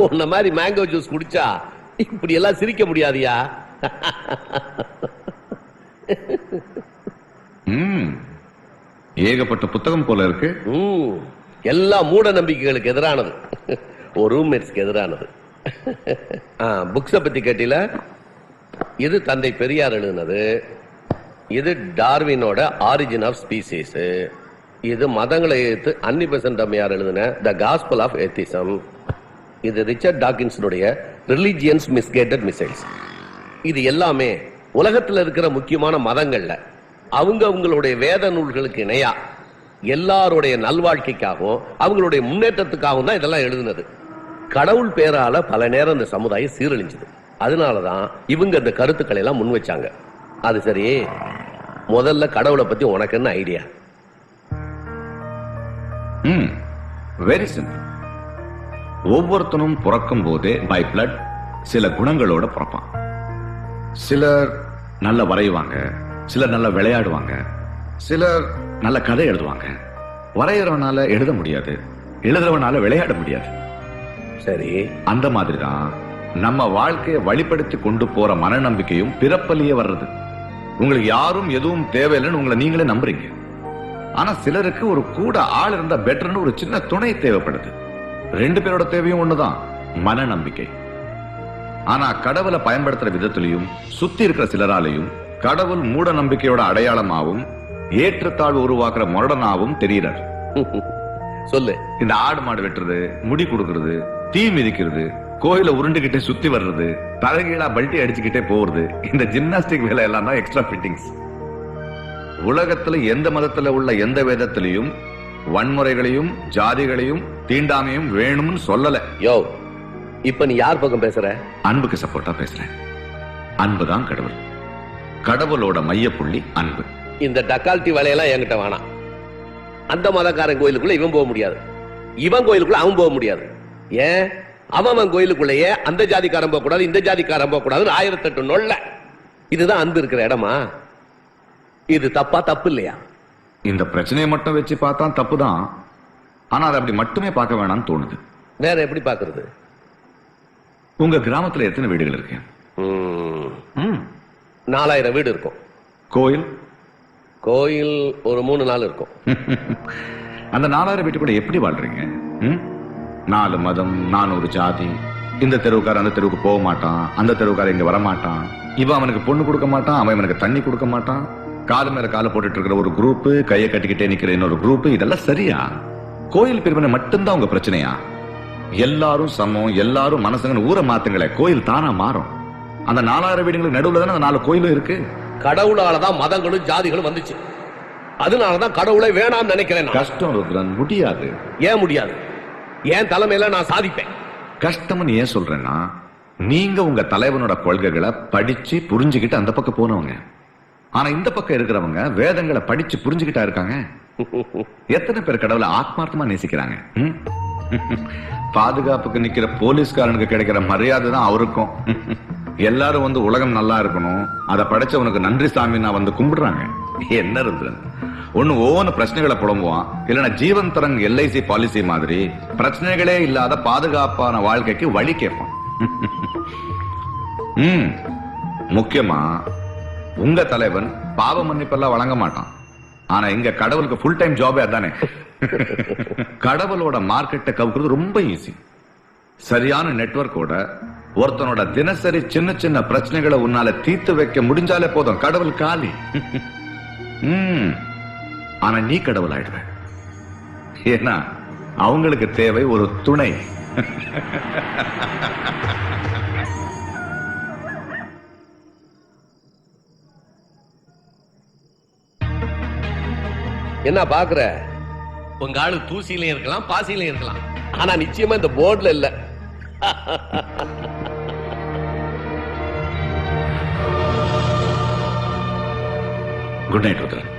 உன்ன மாதிரி mango juice குடிச்சா இப்படி எல்லாம் சிரிக்க முடியாதியா? ஏகப்பட்ட புத்தகம் போல இருக்கு. எல்லா மூட நம்பிக்கைகளுக்கு எதிரானது, ஒரு ரூம்மேட்ஸ்க்கு எதிரானது. புக்ஸ பத்தி கேட்டில, இது தந்தை பெரியார் எழுதினது, இது டார்வினோட ஆரிஜின் ஆஃப் ஸ்பீசிஸ், இது மதங்களை எதிர்த்து அன்னி பெசன்ட் அம்மையார் எழுதின த காஸ்பல் ஆஃப் எத்திசம், இது ரிச்சர்ட் டாக்கின்ஸுடைய ரிலிஜியன்ஸ் மிஸ்கைடட் மிசைல்ஸ். இது எல்லாமே உலகத்தில் இருக்கிற முக்கியமான மதங்கள்ல அவங்களுடைய வேத நூல்களுக்கு இணையா எல்லாருடைய நல்வாழ்க்கைக்காகவும் அவங்களுடைய முன்னேற்றத்துக்காகவும் தான் இதெல்லாம் எழுதினது. கடவுள் பேரால பல நேரம் இந்த சமுதாயம் சீரழிஞ்சது. அதனாலதான் இவங்க இந்த கருத்துக்களை எல்லாம் முன் வச்சாங்க. அது சரி, முதல்ல கடவுளை பத்தி உனக்கு என்ன ஐடியா? Very simple. ஒவ்வொருத்தனும் பிறக்கும் போதே பை பிளட் சில குணங்களோட பிறப்பான். சிலர் நல்ல வரைவாங்க, சிலர் நல்ல விளையாடுவாங்க, சிலர் நல்ல கதை எழுதுவாங்க. வரைகிறவனால எழுத முடியாது, எழுதுறவனால விளையாட முடியாது. சரி, அந்த மாதிரிதான் நம்ம வாழ்க்கையை வழிபடுத்தி கொண்டு போற மனநம்பிக்கையும் பிறப்பலியே வர்றது. உங்களுக்கு யாரும் எதுவும் தேவையில்லைன்னு உங்களை நீங்களே நம்புறீங்க. ஆனா சிலருக்கு ஒரு கூட ஆள் இருந்தா பெட்டர்னு ஒரு சின்ன துணை தேவைப்படுது. ரெண்டு பேரோட தேவையும் ஒண்ணுதான், மனநம்பிக்கை. ஆனா கடவுளை பயன்படுத்துற விதத்திலையும் சுத்தி இருக்கிற சிலராலையும் கடவுள் மூட நம்பிக்கையோட அடையாளமாவும் ஏற்றத்தாழ்வு உருவாக்குற முரடனாவும் தெரிகிறார். சொல்லு. இந்த ஆடு மாடு வெட்டுறது, முடி கொடுக்கறது, தீ மிதிக்கிறது, கோயில உருண்டுகிட்டே சுத்தி வர்றது, தலைகீழா பல்ட்டி அடிச்சுக்கிட்டே போறது, இந்த ஜிம்னாஸ்டிக் வேலை எல்லாம் தான் எக்ஸ்ட்ரா ஃபிட்டிங்ஸ். உலகத்துல எந்த மதத்துல உள்ள எந்த வேதத்திலையும் வன்முறைகளையும் ஜாதிகளையும் தீண்டாமையும் வேணும்னு சொல்லல. யோ, இப்ப நீ யார் பக்கம் பேசுற? அன்புக்கு சப்போர்ட்டா பேசுறேன். அன்புதான் கடவுள். கடவுளோட மையப்புள்ளி அன்பு. இந்த டக்கால்ட்டி வேலையெல்லாம் என்கிட்ட வேணாம். அந்த மதக்காரன் கோயிலுக்குள்ள இவன் போக முடியாது, இவன் கோயிலுக்குள்ள அவன் போக முடியாது. ஏன்? அவன் கோயிலுக்குள்ளேயே அந்த ஜாதிக்காரன் போக கூடாது, இந்த ஜாதிக்காரன் போக கூடாது, 1008 நொல்ல. இதுதான் அன்பு இருக்கிற இடமா? இது தப்பா? தப்பு இல்லையா? இந்த பிரச்சனையை மட்டும் வச்சு பார்த்தா தப்புதான். ஆனா அதை அப்படி மட்டுமே பார்க்க வேணாம்னு தோணுது. வேற எப்படி பாக்குறது? உங்க கிராமத்துல எத்தனை வீடுகள் இருக்கு? 4000 வீடு இருக்கும். கோயில்? கோயில் ஒரு 3-4 இருக்கும். அந்த 4000 வீட்டுக்குள்ள எப்படி வாழ்றீங்க? 4 மதம், 400 ஜாதி. இந்த தெருவுக்கார அந்த தெருவுக்கு போக மாட்டான், அந்த தெருவுக்கார இங்க வரமாட்டான், இவன் அவனுக்கு பொண்ணு கொடுக்க மாட்டான், அவன் அவனுக்கு தண்ணி கொடுக்க மாட்டான், காலு மேல காலை போட்டுட்டு இருக்கிற ஒரு குரூப், கையை கட்டிக்கிட்டே நிக்கிற இன்னொரு குரூப். இதெல்லாம் சரியா? கோயில் பிரிவினை மட்டும்தான் உங்க பிரச்சனையா? எல்லாரும் சமம், எல்லாரும் மனசுங்கன்னு ஊரை மாத்துங்களே, கோயில் தானா மாறும். அந்த 4000 வீடுங்களுக்கு நடுவுல தானே அந்த 4 கோயிலும் இருக்கு. கடவுளாலதான் மதங்களும் ஜாதிகளும் வந்துச்சு. அதனாலதான் கடவுளை வேணாம்னு நினைக்கிறேன். கஷ்டம் ருத்ரன், முடியாது. ஏன் முடியாது? ஏன் தலைமையில நான் சாதிப்பேன். கஷ்டம்னு ஏன் சொல்றேன்னா, நீங்க உங்க தலைவனோட கொள்கைகளை படிச்சு புரிஞ்சுக்கிட்டு அந்த பக்கம் போனவங்க. ஆனா இந்த பக்கம் இருக்கிறவங்க வேதங்களை படிச்சு புரிஞ்சுக்கிட்டா இருக்காங்க. எத்தனை பேர் கடவுளை ஆத்மார்த்தமா நேசிக்கிறாங்க? பாதுகாப்புக்கு நிக்கிற போலீஸ்காரனுக்கு கிடைக்கிற மரியாதை தான் அவருக்கும். எல்லாரும் வந்து உலகம் நல்லா இருக்கணும், அதை படைச்சவனுக்கு நன்றி சாமி நான் வந்து கும்பிடுறாங்க. என்ன ருத்ரன், ஒண்ணு ஒவ்வொரு பிரச்சனைகளை புலம்புவான், இல்லைன்னா ஜீவன் தரங் LIC பாலிசி மாதிரி பிரச்சனைகளே இல்லாத பாதுகாப்பான வாழ்க்கைக்கு வழி கேட்பான். முக்கியமா உங்க தலைவன் பாவ மன்னிப்பெல்லாம் வழங்க மாட்டான். ஆனா இங்க கடவுளுக்கு ஃபுல் டைம் ஜாபே அதானே. கடவுளோட மார்க்கெட்டை கவுக்குறது ரொம்ப ஈஸி. சரியான நெட்வொர்க்கோட ஒருத்தனோட தினசரி சின்ன சின்ன பிரச்சனைகளை உன்னால தீர்த்து வைக்க முடிஞ்சாலே போதும், கடவுள் காலி. ஆனா நீ கடவுள் ஆயிடுவ. ஏன்னா அவங்களுக்கு தேவை ஒரு துணை. என்ன பாக்குற? உங்க ஆளு தூசியிலையும் இருக்கலாம், பாசியிலையும் இருக்கலாம், ஆனா நிச்சயமா இந்த போர்டுல இல்ல. Good night Rudran.